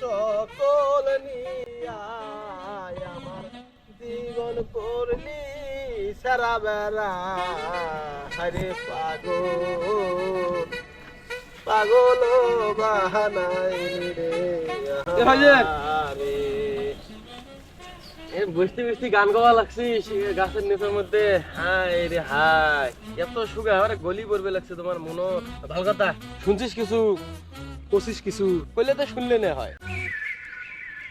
সকল নিয়া আমার জীবন করলি সারা বেড়া হরে পাগল পাগল বাহানাই রে বসতে বসতে গান গাওয়া লাগছিস গাছের নিচের মধ্যে। হাই রে হাই, এত সুগা আরে গলি পড়বে লাগছে তোমার মনো। ভালো কথা, শুনছিস কিছু কষিস কিছু কইলে তো শুনলে না হয়।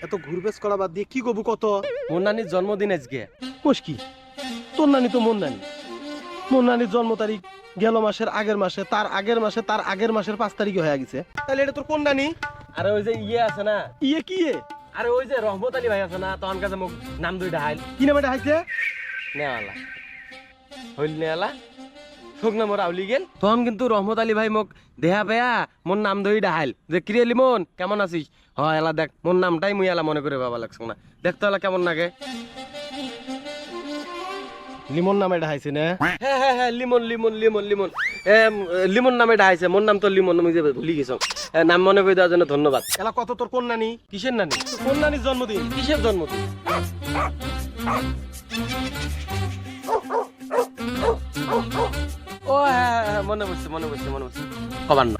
এত ঘুরবেস করা বাদ দিয়ে কি গবু কত? মোর নানির জন্মদিন আজকে। কোষ কি? তোর নানি তো মোর নানি। মোর নানির জন্ম তারিখ গেল মাসের আগের মাসে, তার আগের মাসে, তার আগের মাসের 5 তারিখে হয়ে গেছে। তাহলে এটা তোর কোন নানি? আরে ওই যে ইয়ে আছে না, ইয়ে কি এ? আরে ওই যে রহমত আলী ভাই আছে না, তখন কাছে মুখ নাম দুইটা হাইল কি নাম এটা হাইছে? নেওয়ালা হইল নেওয়ালা শোক না মোর আউলি গেল। তখন কিন্তু রহমত আলী ভাই মোক দেহা পেয়া মোর নাম ধরি ডাহাইল যে কিরে লিমন কেমন আছিস। হয় এলা দেখ মোর নামটাই মুই এলা মনে করে বাবা লাগছে না, দেখতো এলা কেমন লাগে। লিমন নাম এটা হাইছে না? হ্যাঁ হ্যাঁ হ্যাঁ লিমন লিমন লিমন লিমন লিমন নামে ডাহাইছে, মোর নাম তো লিমন, আমি যে ভুলি গেছ। নাম মনে করে দেওয়ার জন্য ধন্যবাদ। এলা কত তোর কোন নানি? কিসের নানি? তোর কোন নানির জন্মদিন? কিসের জন্মদিন? ও হ্যাঁ হ্যাঁ মনে পড়ছে মনে পড়ছে মনে পড়ছে, কবার না।